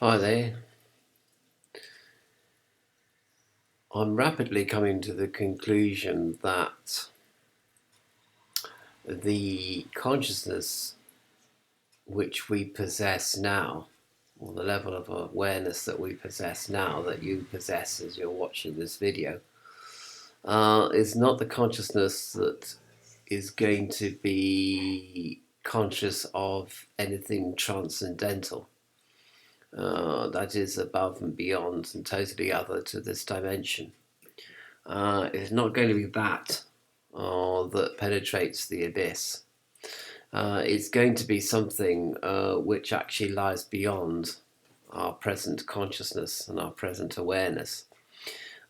Hi there. I'm rapidly coming to the conclusion that the consciousness which we possess now, or the level of awareness that we possess now, that you possess as you're watching this video, is not the consciousness that is going to be conscious of anything transcendental. That is above and beyond and totally other to this dimension. It's not going to be that that penetrates the abyss. It's going to be something which actually lies beyond our present consciousness and our present awareness.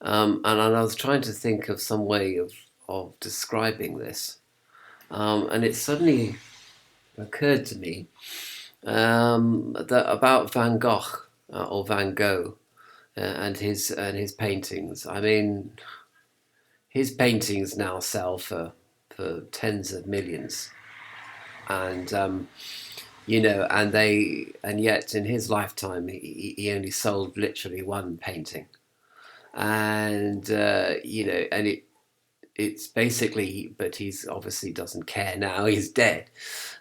And I was trying to think of some way of describing this. And it suddenly occurred to me that about Van Gogh or Van Gogh and his paintings. I mean, his paintings now sell for tens of millions, and and yet in his lifetime he only sold literally one painting, and and it's basically, but he's obviously doesn't care now. He's dead.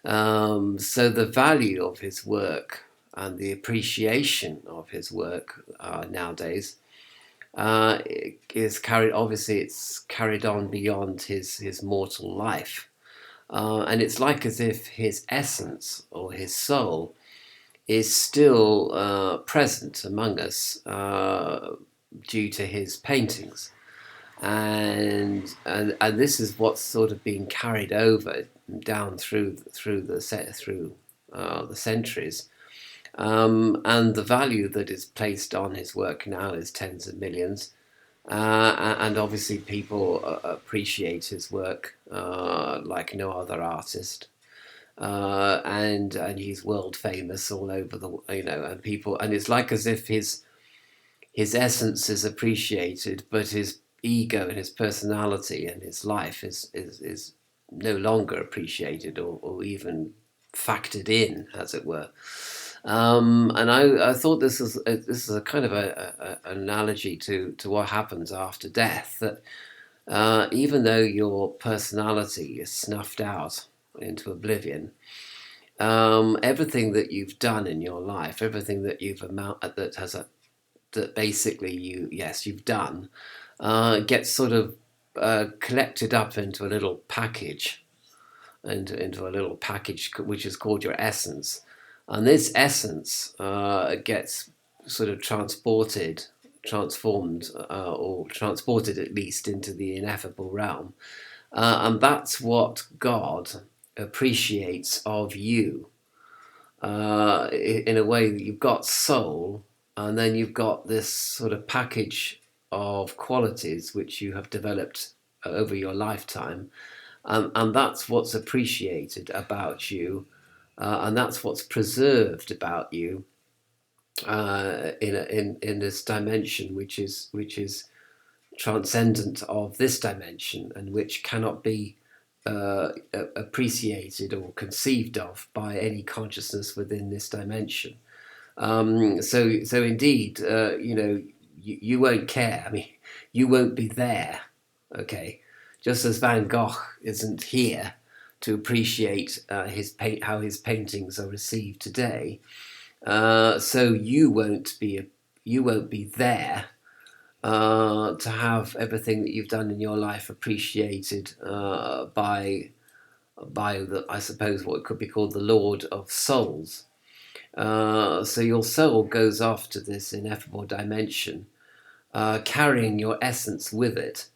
So the value of his work and the appreciation of his work nowadays is carried. Obviously, it's carried on beyond his mortal life, and it's like as if his essence or his soul is still present among us due to his paintings, and this is what's sort of being carried over down through the centuries. And the value that is placed on his work now is tens of millions. And obviously, people appreciate his work like no other artist, and he's world famous all over and people, and it's like as if his essence is appreciated, but his ego and his personality and his life is no longer appreciated or even factored in, as it were. And I thought this is a kind of an analogy to what happens after death. That even though your personality is snuffed out into oblivion, everything that you've done in your life, everything that that basically you've done, gets sort of collected up into a little package, into a little package which is called your essence. And this essence gets sort of transformed, or transported at least into the ineffable realm. And that's what God appreciates of you. In a way, that you've got soul, and then you've got this sort of package of qualities which you have developed over your lifetime, and that's what's appreciated about you, and that's what's preserved about you in this dimension, which is transcendent of this dimension, and which cannot be appreciated or conceived of by any consciousness within this dimension. So indeed, you won't care. I mean, you won't be there. Okay, just as Van Gogh isn't here to appreciate how his paintings are received today. So you won't be there to have everything that you've done in your life appreciated by I suppose what could be called the Lord of Souls. So your soul goes off to this ineffable dimension, carrying your essence with it,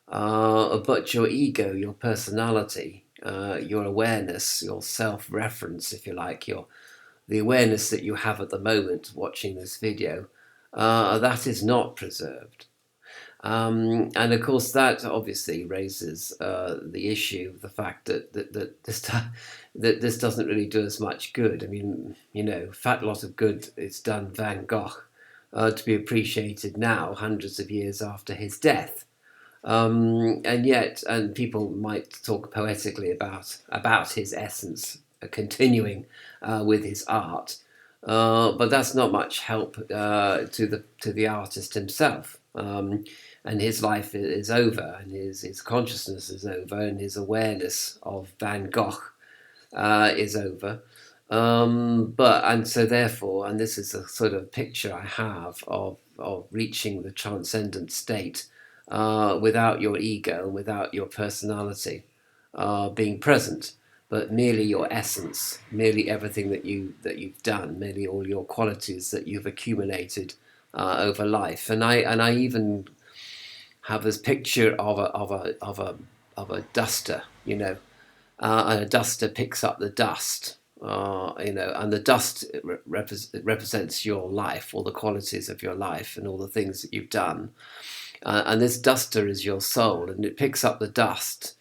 but your ego, your personality, your awareness, your self-reference, if you like, the awareness that you have at the moment watching this video, that is not preserved. And of course, that obviously raises the issue of the fact that this doesn't really do us much good. I mean, fat lot of good it's done Van Gogh to be appreciated now, hundreds of years after his death. And people might talk poetically about his essence continuing with his art. but that's not much help to the artist himself. And his life is over, and his consciousness is over, and his awareness of Van Gogh is over. And so therefore, and this is a sort of picture I have of reaching the transcendent state without your ego, without your personality being present, but merely your essence, merely everything that you've done, merely all your qualities that you've accumulated over life. And I even have this picture of a duster, and a duster picks up the dust, and the dust represents your life, all the qualities of your life, and all the things that you've done. And this duster is your soul, and it picks up the dust,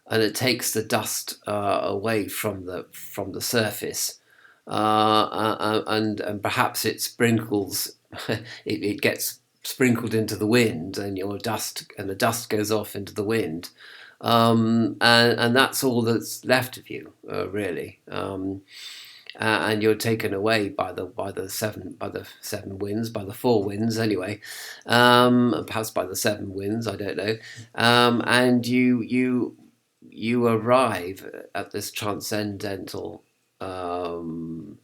and it takes the dust away from the surface, and perhaps it sprinkles, it gets sprinkled into the wind, and the dust goes off into the wind, and that's all that's left of you, really. And you're taken away by the seven winds, by the four winds anyway, perhaps by the seven winds, I don't know, and you arrive at this transcendental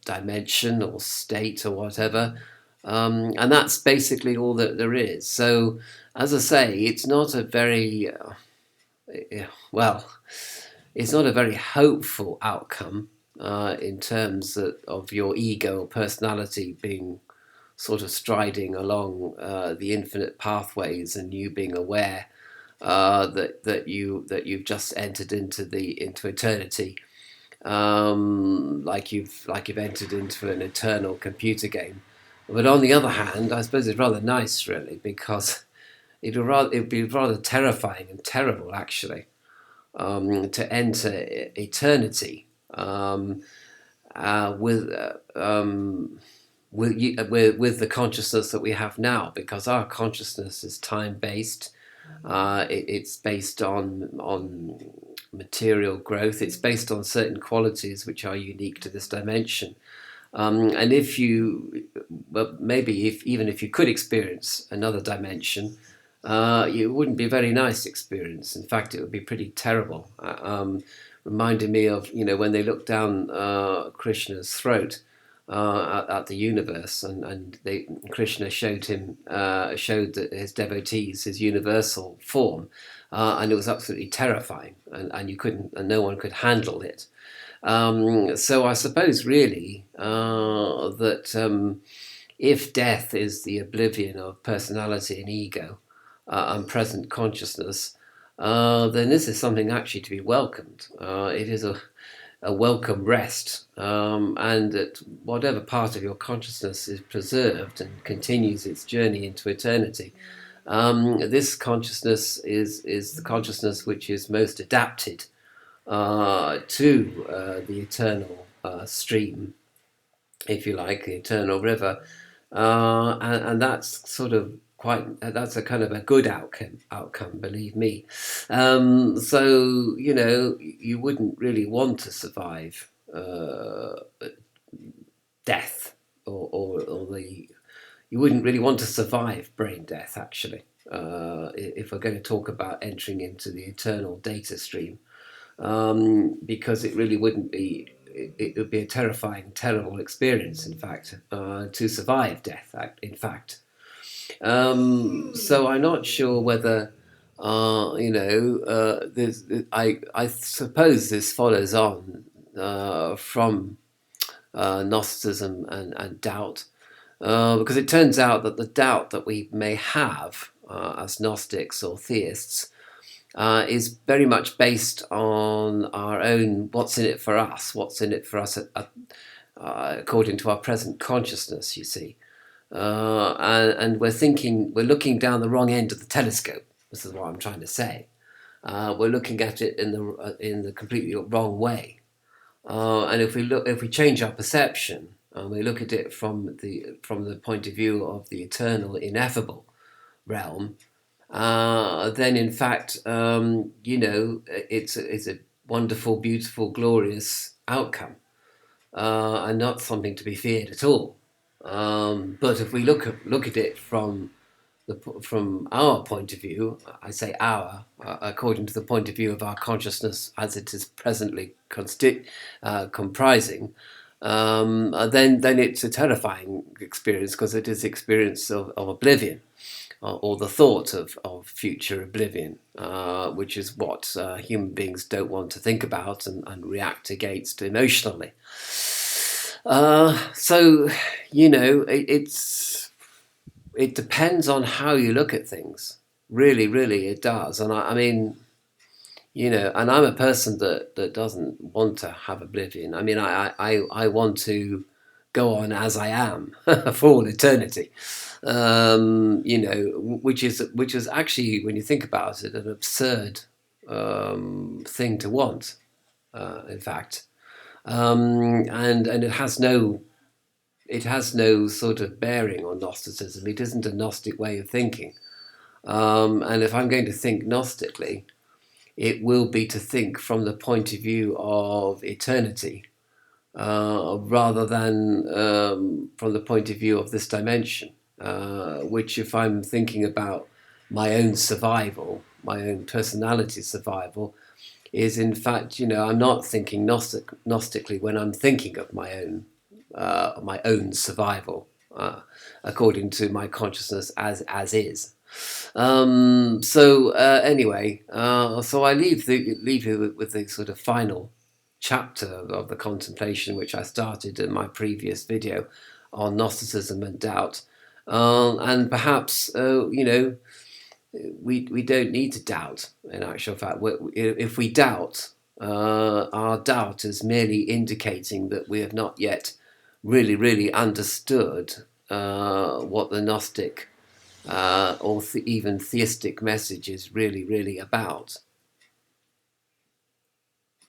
dimension or state or whatever, and that's basically all that there is. So, as I say, it's not a very well, it's not a very hopeful outcome in terms of your ego or personality being sort of striding along the infinite pathways, and you being aware that you've just entered into eternity, like you've entered into an eternal computer game. But on the other hand, I suppose it's rather nice, really, because it'd be rather terrifying and terrible, actually, to enter eternity with with the consciousness that we have now, because our consciousness is time based. It's based on material growth. It's based on certain qualities which are unique to this dimension. And even if you could experience another dimension, it wouldn't be a very nice experience. In fact, it would be pretty terrible. Reminded me of when they looked down Krishna's throat at the universe, and Krishna showed his devotees his universal form, and it was absolutely terrifying, and no one could handle it. So I suppose really that if death is the oblivion of personality and ego and present consciousness, then this is something actually to be welcomed. It is a welcome rest, and that whatever part of your consciousness is preserved and continues its journey into eternity, this consciousness is the consciousness which is most adapted to the eternal stream, if you like, the eternal river, and that's sort of that's a kind of a good outcome, believe me. So you wouldn't really want to survive death, or you wouldn't really want to survive brain death, actually, if we're going to talk about entering into the eternal data stream, because it really wouldn't be. It would be a terrifying, terrible experience, in fact, to survive death, in fact. So I'm not sure whether, I suppose this follows on from Gnosticism and doubt, because it turns out that the doubt that we may have as Gnostics or theists is very much based on our own what's in it for us according to our present consciousness, you see. And we're looking down the wrong end of the telescope. This is what I'm trying to say. We're looking at it in the completely wrong way. And if we change our perception and we look at it from the point of view of the eternal, ineffable realm, then in fact, it's a wonderful, beautiful, glorious outcome. and not something to be feared at all. But if we look at it from our point of view, I say our, according to the point of view of our consciousness as it is presently comprising, then it's a terrifying experience, because it is the experience of oblivion, or the thought of future oblivion, which is what human beings don't want to think about and react against emotionally. So, it depends on how you look at things. Really, really, it does. And I mean, and I'm a person that doesn't want to have oblivion. I mean, I want to go on as I am for all eternity. Which is actually, when you think about it, an absurd thing to want. In fact, and it has no sort of bearing on Gnosticism. It isn't a Gnostic way of thinking. And if I'm going to think Gnostically, it will be to think from the point of view of eternity, rather than from the point of view of this dimension, which, if I'm thinking about my own survival, my own personality survival, is in fact, I'm not thinking Gnostically when I'm thinking of my own survival, according to my consciousness as is. Anyway, so I leave you with the sort of final chapter of the contemplation, which I started in my previous video on Gnosticism and doubt. And perhaps, we don't need to doubt, in actual fact. If we doubt, our doubt is merely indicating that we have not yet really, really understood what the Gnostic or even theistic message is really, really about.